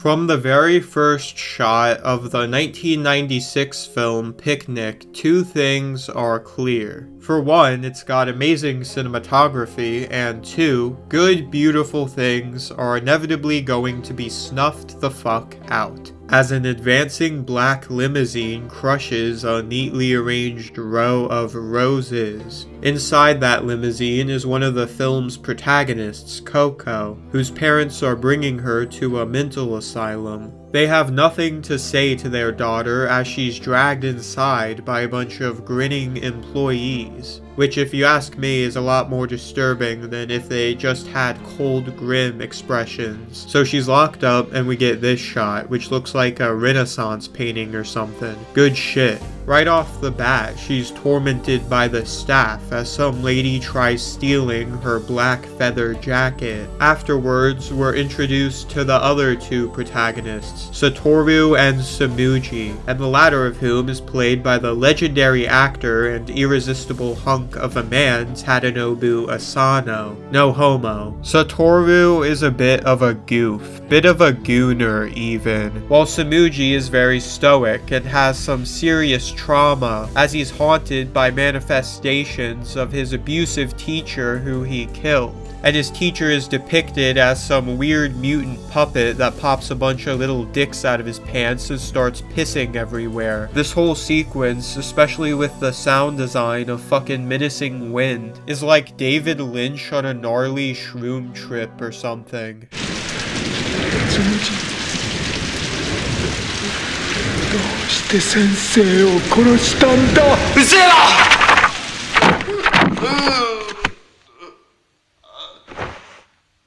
From the very first shot of the 1996 film Picnic, two things are clear. For one, it's got amazing cinematography, and two, good, beautiful things are inevitably going to be snuffed the fuck out, as an advancing black limousine crushes a neatly arranged row of roses. Inside that limousine is one of the film's protagonists, Coco, whose parents are bringing her to a mental asylum. They have nothing to say to their daughter as she's dragged inside by a bunch of grinning employees, which if you ask me is a lot more disturbing than if they just had cold grim expressions. So she's locked up and we get this shot, which looks like a Renaissance painting or something. Good shit. Right off the bat, she's tormented by the staff as some lady tries stealing her black feather jacket. Afterwards, we're introduced to the other two protagonists, Satoru and Samuji, and the latter of whom is played by the legendary actor and irresistible hunk of a man Tadanobu Asano. No homo. Satoru is a bit of a goof, bit of a gooner even, while Samuji is very stoic and has some serious trauma as he's haunted by manifestations of his abusive teacher who he killed. And his teacher is depicted as some weird mutant puppet that pops a bunch of little dicks out of his pants and starts pissing everywhere. This whole sequence, especially with the sound design of fucking menacing wind, is like David Lynch on a gnarly shroom trip or something. どうして先生を殺したんだ。うるせえな。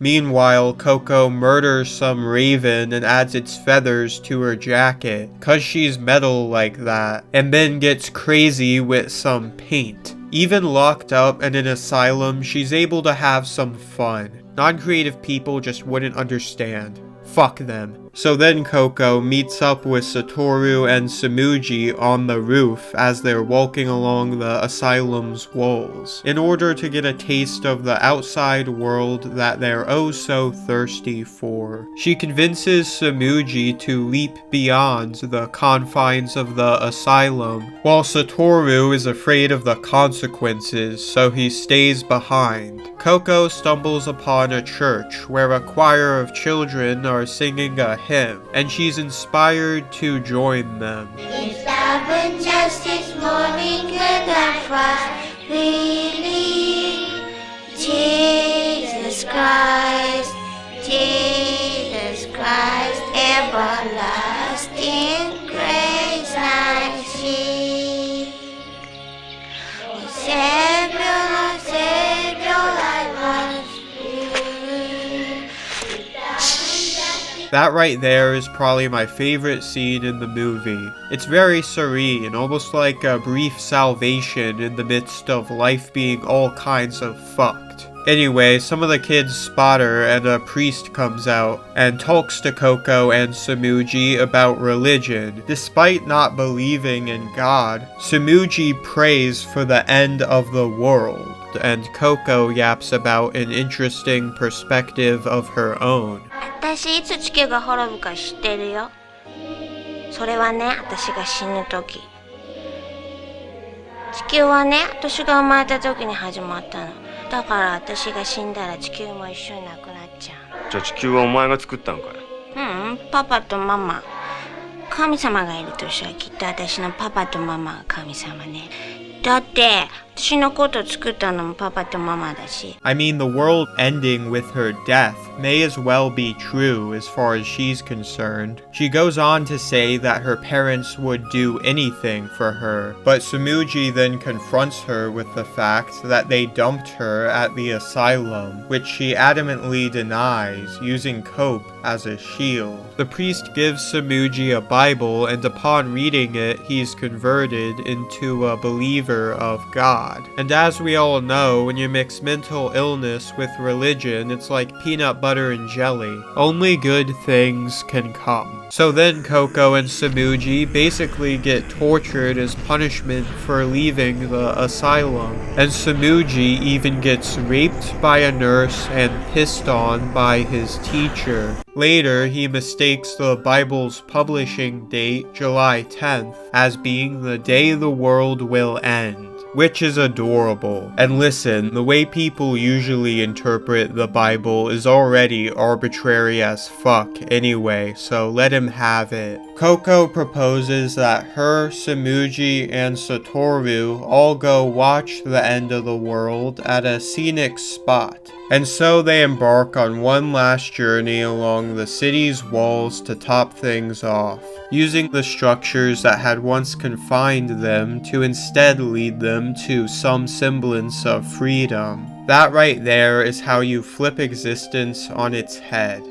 Meanwhile, Coco murders some raven and adds its feathers to her jacket, cause she's metal like that, and then gets crazy with some paint. Even locked up in an asylum, she's able to have some fun. Non-creative people just wouldn't understand. Fuck them. So then Coco meets up with Satoru and Samuji on the roof as they're walking along the asylum's walls, in order to get a taste of the outside world that they're oh so thirsty for. She convinces Samuji to leap beyond the confines of the asylum, while Satoru is afraid of the consequences, so he stays behind. Coco stumbles upon a church where a choir of children are singing a hymn, and she's inspired to join them. If love and justice morning could not freely, Jesus Christ, everlasting grace I seek. Savior, I must be. That right there is probably my favorite scene in the movie. It's very serene, almost like a brief salvation in the midst of life being all kinds of fucked. Anyway, some of the kids spot her and a priest comes out and talks to Coco and Samuji about religion. Despite not believing in God, Samuji prays for the end of the world, and Coco yaps about an interesting perspective of her own. 私いつ地球が滅ぶか知ってるよ。それはね、私が死ぬ時。地球はね、私が生まれた時に始まったの。だから私が死んだら地球も一緒になくなっちゃう。じゃあ地球はお前が作ったんかい？パパとママ。神様がいるとしたらきっと私のパパとママが神様ね。だって私のこと作ったのもパパとママだし。I mean, the world ending with her death may as well be true as far as she's concerned. She goes on to say that her parents would do anything for her, but Samuji then confronts her with the fact that they dumped her at the asylum, which she adamantly denies, using cope as a shield. The priest gives Samuji a Bible, and upon reading it, he's converted into a believer of God. God. And as we all know, when you mix mental illness with religion, it's like peanut butter and jelly. Only good things can come. So then Coco and Samuji basically get tortured as punishment for leaving the asylum. And Samuji even gets raped by a nurse and pissed on by his teacher. Later, he mistakes the Bible's publishing date, July 10th, as being the day the world will end, which is adorable. And listen, the way people usually interpret the Bible is already arbitrary as fuck anyway, so let him have it. Coco proposes that her, Samuji, and Satoru all go watch the end of the world at a scenic spot. And so they embark on one last journey along the city's walls to top things off, using the structures that had once confined them to instead lead them to some semblance of freedom. That right there is how you flip existence on its head.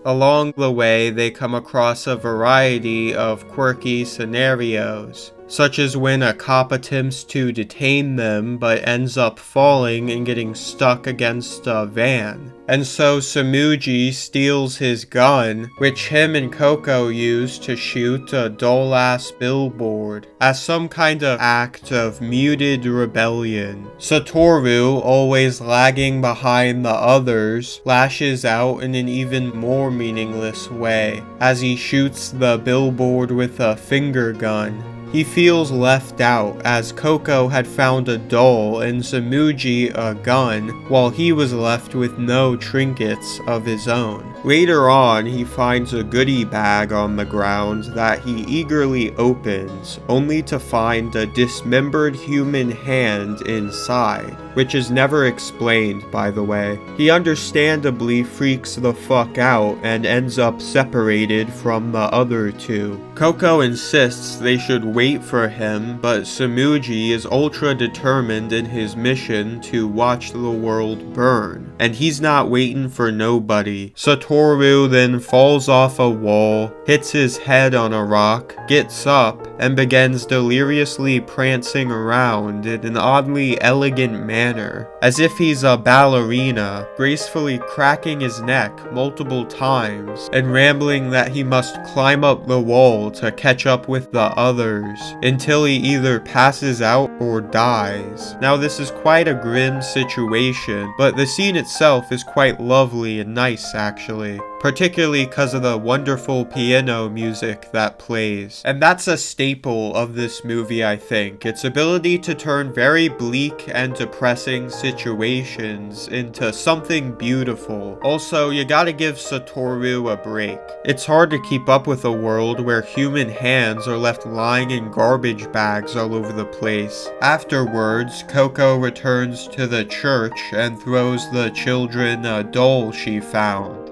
Along the way, they come across a variety of quirky scenarios, such as when a cop attempts to detain them but ends up falling and getting stuck against a van. And so Samuji steals his gun, which him and Coco use to shoot a dull-ass billboard, as some kind of act of muted rebellion. Satoru, always lagging behind the others, lashes out in an even more meaningless way, as he shoots the billboard with a finger gun. He feels left out, as Coco had found a doll and Samuji a gun, while he was left with no trinkets of his own. Later on, he finds a goodie bag on the ground that he eagerly opens, only to find a dismembered human hand inside, which is never explained, by the way. He understandably freaks the fuck out and ends up separated from the other two. Coco insists they should wait for him, but Samuji is ultra determined in his mission to watch the world burn, and he's not waiting for nobody. Satoru then falls off a wall, hits his head on a rock, gets up, and begins deliriously prancing around in an oddly elegant manner, as if he's a ballerina, gracefully cracking his neck multiple times, and rambling that he must climb up the wall to catch up with the others, until he either passes out or dies. Now this is quite a grim situation, but the scene itself is quite lovely and nice actually, particularly because of the wonderful piano music that plays. And that's a staple of this movie, I think. Its ability to turn very bleak and depressing situations into something beautiful. Also, you gotta give Satoru a break. It's hard to keep up with a world where human hands are left lying in garbage bags all over the place. Afterwards, Coco returns to the church and throws the children a doll she found.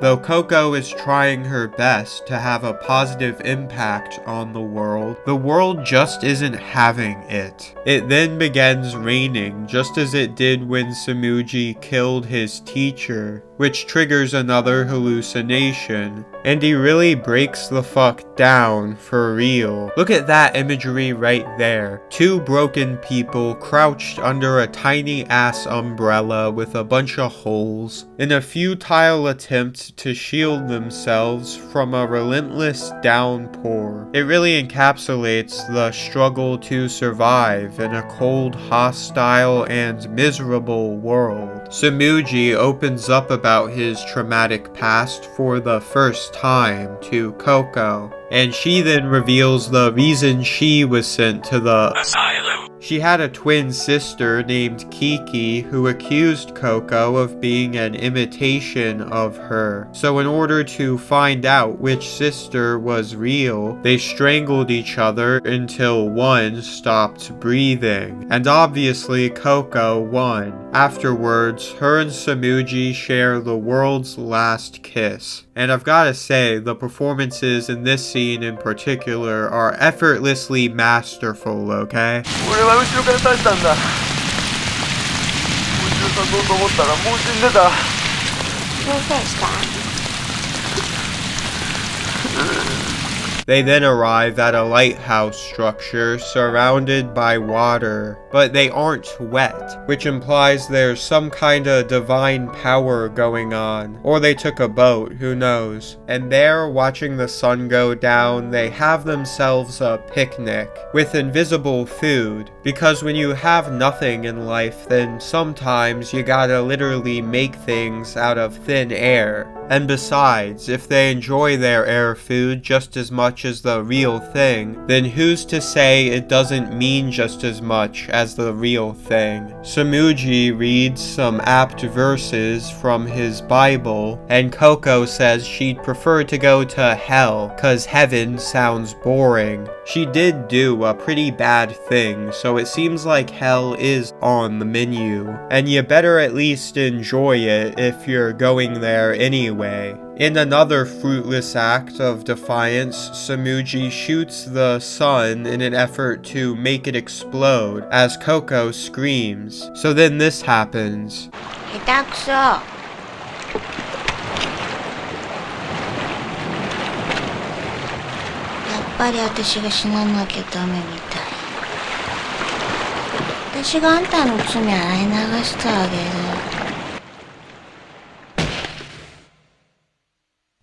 Though Coco is trying her best to have a positive impact on the world just isn't having it. It then begins raining, just as it did when Samuji killed his teacher, which triggers another hallucination. And he really breaks the fuck down for real. Look at that imagery right there. Two broken people crouched under a tiny ass umbrella with a bunch of holes in a futile attempt to shield themselves from a relentless downpour. It really encapsulates the struggle to survive in a cold, hostile, and miserable world. Samuji opens up about his traumatic past for the first time to Coco, and she then reveals the reason she was sent to the asylum. She had a twin sister named Kiki who accused Coco of being an imitation of her. So in order to find out which sister was real, they strangled each other until one stopped breathing. And obviously Coco won. Afterwards, her and Samuji share the world's last kiss. And I've gotta say, the performances in this scene in particular are effortlessly masterful, okay? 俺は後ろから刺したんだ。後ろ刺そうと思ったらもう死んでた。どうした？ They then arrive at a lighthouse structure surrounded by water, but they aren't wet, which implies there's some kind of divine power going on. Or they took a boat, who knows. And there, watching the sun go down, they have themselves a picnic with invisible food, because when you have nothing in life, then sometimes you gotta literally make things out of thin air. And besides, if they enjoy their air food just as much as the real thing, then who's to say it doesn't mean just as much as the real thing? Samuji reads some apt verses from his Bible, and Coco says she'd prefer to go to hell, cause heaven sounds boring. She did do a pretty bad thing, so it seems like hell is on the menu, and you better at least enjoy it if you're going there anyway. In another fruitless act of defiance, Samuji shoots the sun in an effort to make it explode as Coco screams. So then this happens. 下手くそ。やっぱり私が死ななきゃダメみたい。私があんたの罪洗い流してあげる。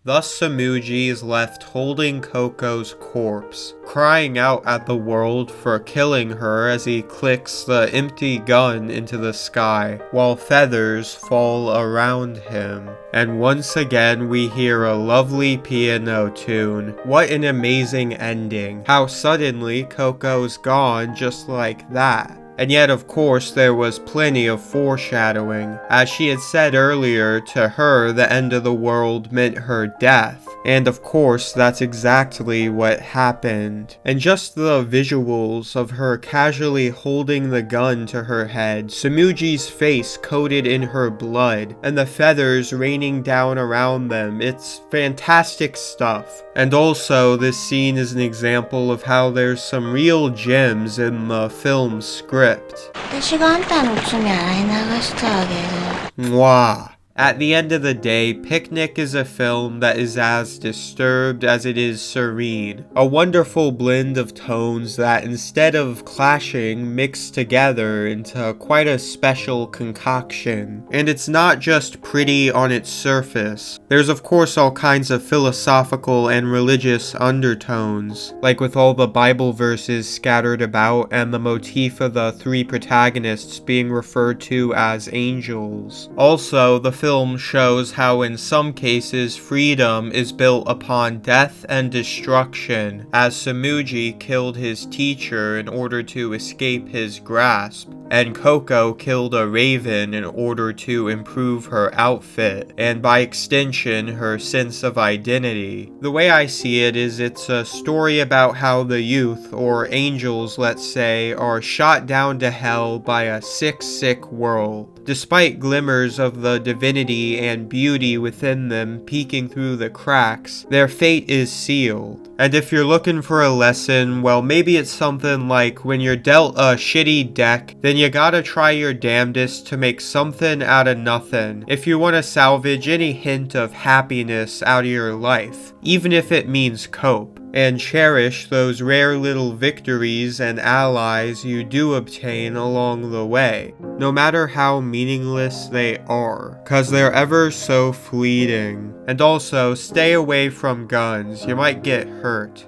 Thus Samuji is left holding Coco's corpse, crying out at the world for killing her as he clicks the empty gun into the sky, while feathers fall around him. And once again we hear a lovely piano tune. What an amazing ending. How suddenly Coco's gone just like that. And yet, of course, there was plenty of foreshadowing. As she had said earlier, to her, the end of the world meant her death. And of course, that's exactly what happened. And just the visuals of her casually holding the gun to her head, Samuji's face coated in her blood, and the feathers raining down around them, it's fantastic stuff. And also, this scene is an example of how there's some real gems in the film's script. 私があんたの罪洗い流してあげる。 Mwah. At the end of the day, Picnic is a film that is as disturbed as it is serene. A wonderful blend of tones that, instead of clashing, mix together into quite a special concoction. And it's not just pretty on its surface. There's of course all kinds of philosophical and religious undertones, like with all the Bible verses scattered about and the motif of the three protagonists being referred to as angels. Also, the film shows how in some cases freedom is built upon death and destruction, as Samuji killed his teacher in order to escape his grasp, and Coco killed a raven in order to improve her outfit, and by extension her sense of identity. The way I see it is it's a story about how the youth, or angels let's say, are shot down to hell by a sick world. Despite glimmers of the divinity and beauty within them peeking through the cracks, their fate is sealed. And if you're looking for a lesson, well, maybe it's something like when you're dealt a shitty deck, then you gotta try your damnedest to make something out of nothing if you want to salvage any hint of happiness out of your life, even if it means cope. And cherish those rare little victories and allies you do obtain along the way, no matter how meaningless they are, cause they're ever so fleeting. And also, stay away from guns, you might get hurt.